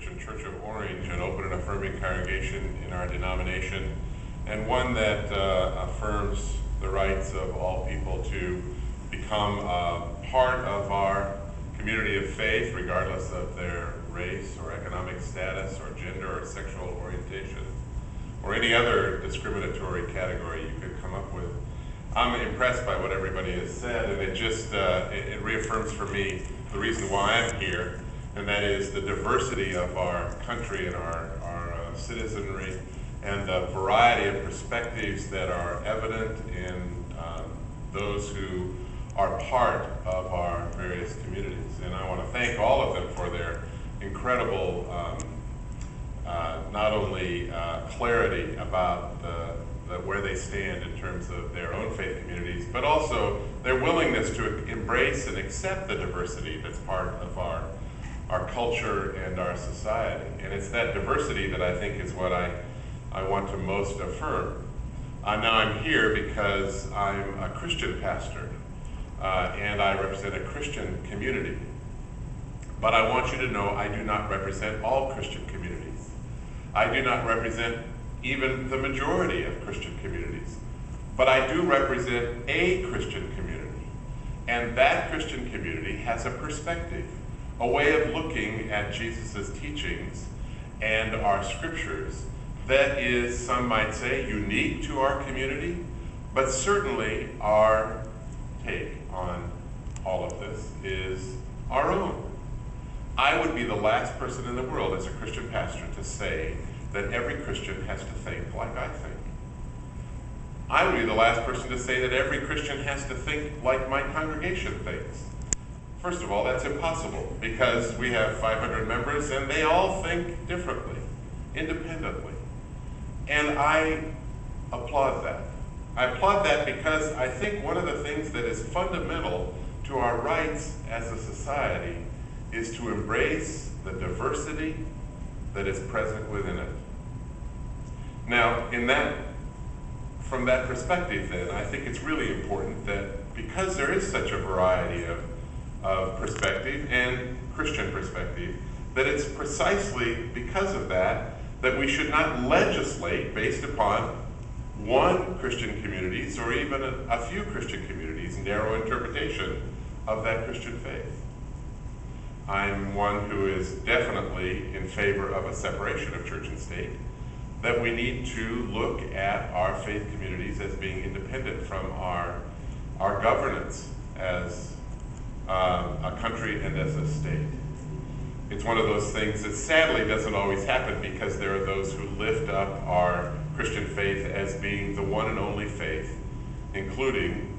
Church of Orange, an open and affirming congregation in our denomination, and one that affirms the rights of all people to become part of our community of faith, regardless of their race or economic status or gender or sexual orientation, or any other discriminatory category you could come up with. I'm impressed by what everybody has said, and it just it reaffirms for me the reason why I'm here, and that is the diversity of our country and our citizenry, and the variety of perspectives that are evident in those who are part of our various communities. And I want to thank all of them for their incredible not only clarity about where they stand in terms of their own faith communities, but also their willingness to embrace and accept the diversity that's part of our culture and our society. And it's that diversity that I think is what I want to most affirm. Now I'm here because I'm a Christian pastor, and I represent a Christian community. But I want you to know I do not represent all Christian communities. I do not represent even the majority of Christian communities. But I do represent a Christian community. And that Christian community has a perspective, a way of looking at Jesus' teachings and our scriptures that is, some might say, unique to our community, but certainly our take on all of this is our own. I would be the last person in the world as a Christian pastor to say that every Christian has to think like I think. I would be the last person to say that every Christian has to think like my congregation thinks. First of all, that's impossible because we have 500 members and they all think differently, independently. And I applaud that. I applaud that because I think one of the things that is fundamental to our rights as a society is to embrace the diversity that is present within it. Now, from that perspective then, I think it's really important that because there is such a variety of perspective and Christian perspective, that it's precisely because of that we should not legislate based upon one Christian community's or even a few Christian communities' narrow interpretation of that Christian faith. I'm one who is definitely in favor of a separation of church and state, that we need to look at our faith communities as being independent from our governance as a country and as a state. It's one of those things that sadly doesn't always happen because there are those who lift up our Christian faith as being the one and only faith, including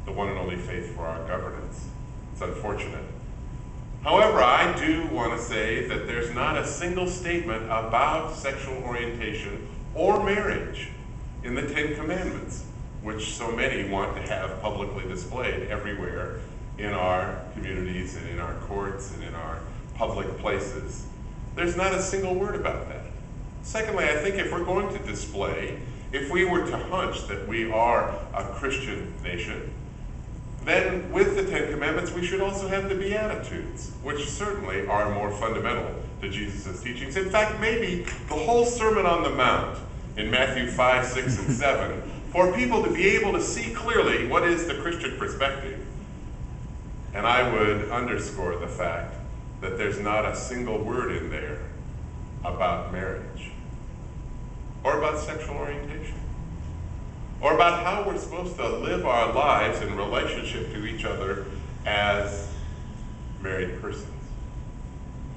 the one and only faith for our governance. It's unfortunate. However, I do want to say that there's not a single statement about sexual orientation or marriage in the Ten Commandments, which so many want to have publicly displayed everywhere in our communities and in our courts and in our public places. There's not a single word about that. Secondly, I think if we're going to display, if we were to hunch that we are a Christian nation, then with the Ten Commandments, we should also have the Beatitudes, which certainly are more fundamental to Jesus' teachings. In fact, maybe the whole Sermon on the Mount in Matthew 5, 6, and 7, for people to be able to see clearly what is the Christian perspective. And I would underscore the fact that there's not a single word in there about marriage, or about sexual orientation, or about how we're supposed to live our lives in relationship to each other as married persons.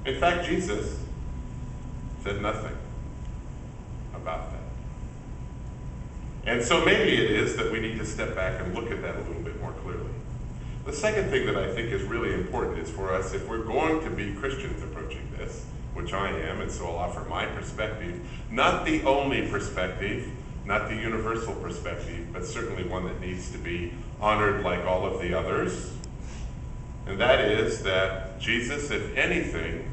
In fact, Jesus said nothing about that. And so maybe it is that we need to step back and look at that a little bit more clearly. The second thing that I think is really important is for us, if we're going to be Christians approaching this, which I am, and so I'll offer my perspective, not the only perspective, not the universal perspective, but certainly one that needs to be honored like all of the others. And that is that Jesus, if anything,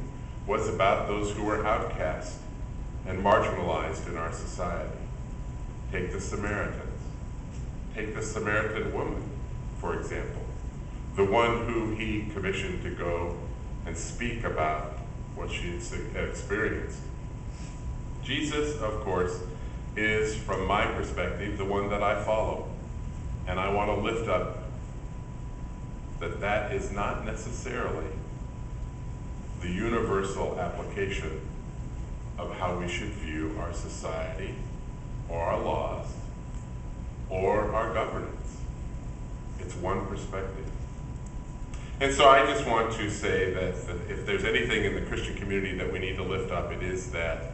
was about those who were outcast and marginalized in our society. Take the Samaritans. Take the Samaritan woman, for example, the one who he commissioned to go and speak about what she had experienced. Jesus, of course, is, from my perspective, the one that I follow. And I want to lift up that that is not necessarily the universal application of how we should view our society or our laws or our governance. It's one perspective. And so I just want to say that if there's anything in the Christian community that we need to lift up, it is that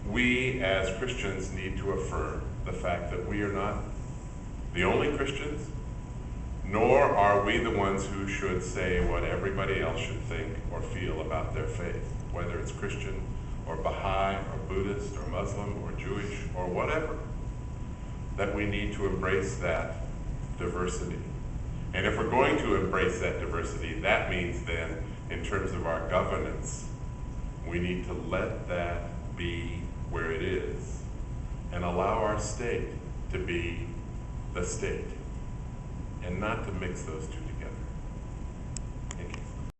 we as Christians need to affirm the fact that we are not the only Christians, nor are we the ones who should say what everybody else should think or feel about their faith, whether it's Christian or Baha'i or Buddhist or Muslim or Jewish or whatever, that we need to embrace that diversity. And if we're going to embrace that diversity, that means then, in terms of our governance, we need to let that be where it is and allow our state to be the state and not to mix those two together.